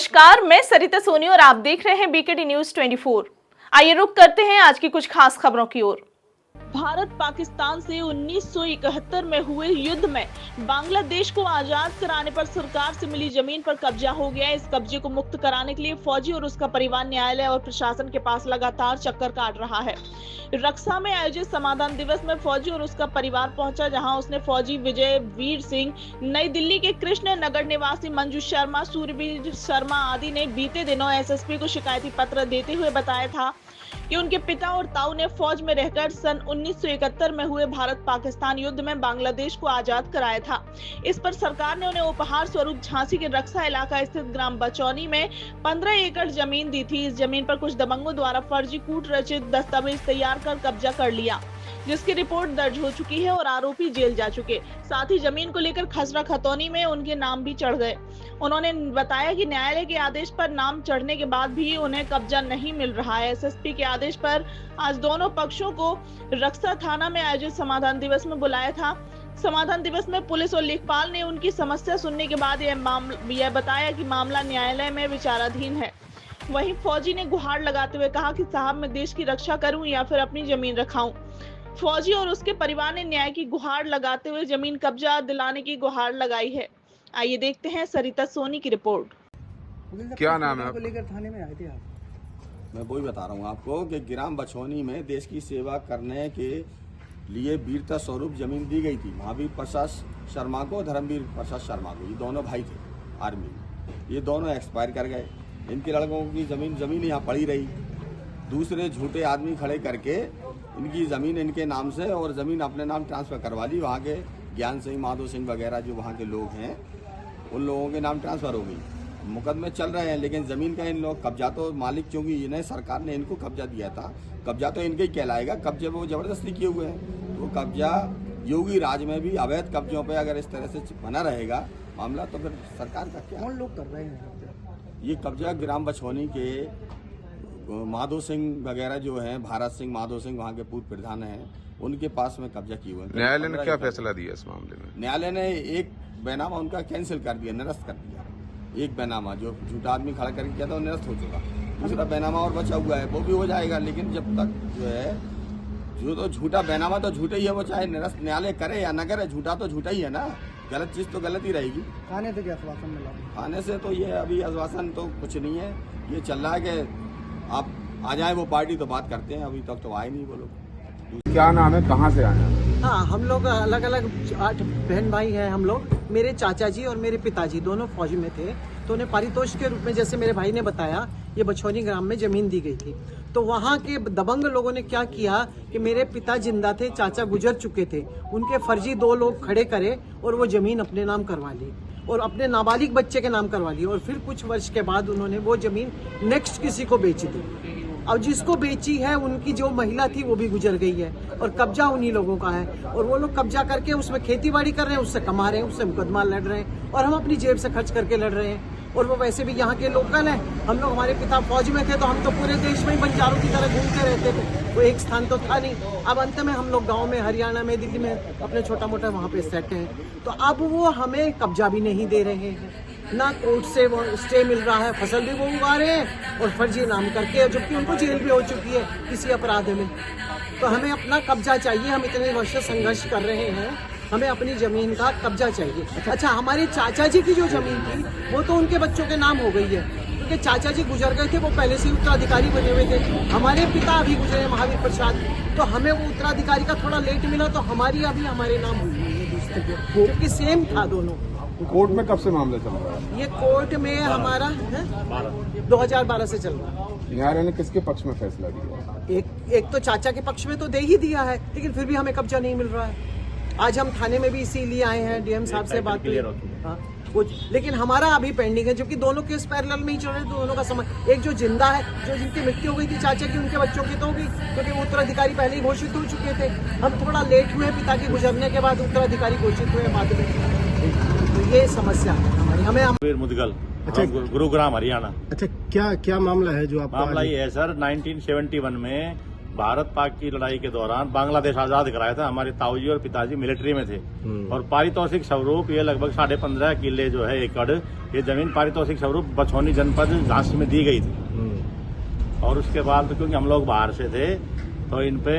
नमस्कार, मैं सरिता सोनी और आप देख रहे हैं बीकेटी न्यूज 24। आइए रुक करते हैं आज की कुछ खास खबरों की ओर। भारत पाकिस्तान से 1971 में हुए युद्ध में बांग्लादेश को आजाद कराने पर सरकार से मिली जमीन पर कब्जा हो गया। इस कब्जे को मुक्त कराने के लिए फौजी और उसका परिवार न्यायालय और प्रशासन के पास लगातार चक्कर काट रहा है। रक्षा में आयोजित समाधान दिवस में फौजी और उसका परिवार पहुंचा, जहां उसने फौजी विजय वीर सिंह, नई दिल्ली के कृष्ण नगर निवासी मंजू शर्मा, सूर्यवीर शर्मा आदि ने बीते दिनों एसएसपी को शिकायती पत्र देते हुए बताया था कि उनके पिता और ताऊ ने फौज में रहकर सन 1971 में हुए भारत पाकिस्तान युद्ध में बांग्लादेश को आजाद कराया था। इस पर सरकार ने उन्हें उपहार स्वरूप झांसी के रक्षा इलाका स्थित ग्राम बचौनी में 15 एकड़ जमीन दी थी। इस जमीन पर कुछ दबंगों द्वारा फर्जी कूट रचित दस्तावेज तैयार कर कब्जा कर लिया, जिसकी रिपोर्ट दर्ज हो चुकी है और आरोपी जेल जा चुके। साथ ही जमीन को लेकर खसरा खतौनी में उनके नाम भी चढ़ गए। उन्होंने बताया कि न्यायालय के आदेश पर नाम चढ़ने के बाद भी उन्हें कब्जा नहीं मिल रहा है। एसएसपी के आदेश पर आज दोनों पक्षों को रक्षा थाना में आयोजित समाधान दिवस में बुलाया था। समाधान दिवस में पुलिस और लेखपाल ने उनकी समस्या सुनने के बाद यह बताया कि मामला न्यायालय में विचाराधीन है। वहीं फौजी ने गुहार लगाते हुए कहा कि साहब, मैं देश की रक्षा करूं या फिर अपनी जमीन रखाऊं। फौजी और उसके परिवार ने न्याय की गुहार लगाते हुए जमीन कब्जा दिलाने की गुहार लगाई है। आइए देखते हैं सरिता सोनी की रिपोर्ट। क्या नाम है आपका? लेकर थाने में आए थे आप? मैं वही बता रहा हूँ आपको कि ग्राम बछौनी में देश की सेवा करने के लिए वीरता स्वरूप जमीन दी गई थी। महावीर प्रसाद शर्मा को, धर्मवीर प्रसाद शर्मा को, ये दोनों भाई थे आर्मी में। ये दोनों एक्सपायर कर गए। इनके लड़कों की जमीन यहाँ पड़ी रही। दूसरे झूठे आदमी खड़े करके इनकी ज़मीन इनके नाम से और ज़मीन अपने नाम ट्रांसफ़र करवा ली। वहाँ के ज्ञान सिंह, माधो सिंह वगैरह जो वहाँ के लोग हैं, उन लोगों के नाम ट्रांसफ़र हो गई। मुकदमे चल रहे हैं, लेकिन ज़मीन का इन लोग कब्जा तो मालिक, क्योंकि इन्हें सरकार ने इनको कब्जा दिया था, कब्जा तो इनके ही कहलाएगा। कब्जे वो ज़बरदस्ती किए हुए हैं, तो कब्जा योगी राज में भी अवैध कब्जों पे अगर इस तरह से बना रहेगा मामला, तो फिर सरकार का क्या? कौन लोग कर रहे हैं ये कब्जा ग्राम बछौनी के माधो सिंह वगैरह जो हैं, भारत सिंह, माधो सिंह वहाँ के पूर्व प्रधान हैं, उनके पास में कब्जा किए हुए हैं। न्यायालय ने क्या फैसला दिया इस मामले में? न्यायालय ने एक बैनामा उनका कैंसिल कर दिया, निरस्त कर दिया। एक बैनामा जो झूठा आदमी खड़ा करके किया था वो निरस्त हो चुका। दूसरा बैनामा और बचा हुआ है, वो भी हो जाएगा। लेकिन जब तक जो है, जो तो झूठा बैनामा तो झूठा ही है, वो चाहे निरस्त न्यायालय करे या न करे, झूठा तो झूठा ही है ना। गलत चीज़ तो गलत ही रहेगी। थाने से क्या आश्वासन मिला? थाने से तो ये अभी आश्वासन तो कुछ नहीं है। ये चल रहा है कि आप आ जाए वो पार्टी तो बात करते हैं। अभी तक तो आए नहीं वो लोग। क्या नाम है, कहाँ से आए हैं? हाँ, हम लोग अलग अलग 8 बहन भाई हैं। हम लोग, मेरे चाचा जी और मेरे पिताजी दोनों फौज में थे, तो उन्हें पारितोषिक के रूप में, जैसे मेरे भाई ने बताया, ये बछौनी ग्राम में जमीन दी गई थी। तो वहाँ के दबंग लोगों ने क्या किया कि मेरे पिता जिंदा थे, चाचा गुजर चुके थे, उनके फर्जी 2 लोग खड़े करे और वो जमीन अपने नाम करवा ली और अपने नाबालिग बच्चे के नाम करवा ली। और फिर कुछ वर्ष के बाद उन्होंने वो जमीन नेक्स्ट किसी को बेच दी। और जिसको बेची है, उनकी जो महिला थी वो भी गुजर गई है और कब्जा उन्हीं लोगों का है। और वो लोग कब्जा करके उसमें खेती बाड़ी कर रहे हैं, उससे कमा रहे हैं, उससे मुकदमा लड़ रहे हैं और हम अपनी जेब से खर्च करके लड़ रहे हैं। और वो वैसे भी यहाँ के लोकल हैं। हम लोग, हमारे पिता फौज में थे, तो हम तो पूरे देश में ही बंजारों की तरह घूमते रहते थे, वो एक स्थान तो था नहीं। अब अंत में हम लोग गाँव में, हरियाणा में, दिल्ली में अपने छोटा मोटा वहाँ पे सेट हैं। तो अब वो हमें कब्जा भी नहीं दे रहे हैं, ना कोर्ट से वो स्टे मिल रहा है, फसल भी वो उगा रहे हैं और फर्जी नाम करके, जबकि उनको जेल भी हो चुकी है किसी अपराध में। तो हमें अपना कब्जा चाहिए। हम इतने वर्ष से संघर्ष कर रहे हैं, हमें अपनी जमीन का कब्जा चाहिए। अच्छा, हमारे चाचा जी की जो जमीन थी वो तो उनके बच्चों के नाम हो गई है, क्योंकि चाचा जी गुजर गए थे, वो पहले से उत्तराधिकारी बने हुए थे। हमारे पिता अभी गुजरे, महावीर प्रसाद, तो हमें वो उत्तराधिकारी का थोड़ा लेट मिला, तो हमारी अभी हमारे नाम हुई है दूसरे के, क्योंकि सेम था दोनों। कोर्ट में कब से मामला चल रहा है? ये कोर्ट में हमारा 2012 से चल रहा है। न्यायालय ने किसके पक्ष में फैसला दिया? एक तो चाचा के पक्ष में तो दे ही दिया है, लेकिन फिर भी हमें कब्जा नहीं मिल रहा है। आज हम थाने में भी इसीलिए आए हैं, डीएम साहब से बात हुई। हाँ, कुछ, लेकिन हमारा अभी पेंडिंग है, जबकि दोनों केस पैरेलल में ही चल रहे हैं। दोनों का समय, एक जो जिंदा है, जो जिनकी मृत्यु हो गई थी चाचा की, उनके बच्चों की तो होगी, क्योंकि वो उत्तराधिकारी पहले ही घोषित हो चुके थे। हम थोड़ा लेट हुए, पिता के गुजरने के बाद उत्तराधिकारी घोषित हुए बाद में। तो ये समस्या है हमारी। हमें मुदगल, अच्छा, गुरुग्राम हरियाणा। अच्छा, क्या मामला है जो आपका? मामला ये है सर, 1971 में भारत पाक की लड़ाई के दौरान बांग्लादेश आजाद कराया था। हमारे ताऊजी और पिताजी मिलिट्री में थे और पारितोषिक स्वरूप ये लगभग 15.5 किले जो है एकड़ ये जमीन पारितोषिक स्वरूप बछौनी जनपद झांसी में दी गई थी। और उसके बाद तो क्योंकि हम लोग बाहर से थे तो इन पे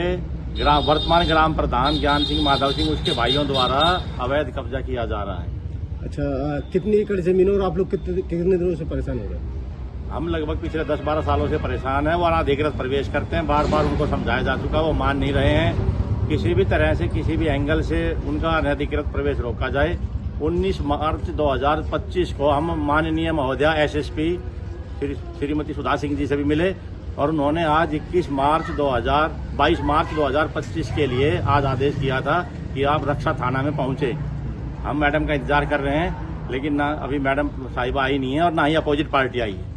वर्तमान ग्राम प्रधान ज्ञान सिंह माधव सिंह उसके भाइयों द्वारा अवैध कब्जा किया जा रहा है। अच्छा, कितनी एकड़ जमीन और आप लोग कितने दिनों से परेशान हो रहे हैं? हम लगभग पिछले 10-12 सालों से परेशान हैं। वो अनाधिकृत प्रवेश करते हैं, बार बार उनको समझाया जा चुका, वो मान नहीं रहे हैं। किसी भी तरह से किसी भी एंगल से उनका अनधिकृत प्रवेश रोका जाए। 19 मार्च 2025 को हम माननीय महोदया एसएसपी श्रीमती सुधा सिंह जी से भी मिले और उन्होंने आज 22 मार्च 2025 के लिए आज आदेश किया था कि आप रक्षा थाना में पहुंचे। हम मैडम का इंतजार कर रहे हैं, लेकिन ना अभी मैडम साहिबा आई नहीं है और ना ही अपोजिट पार्टी आई है।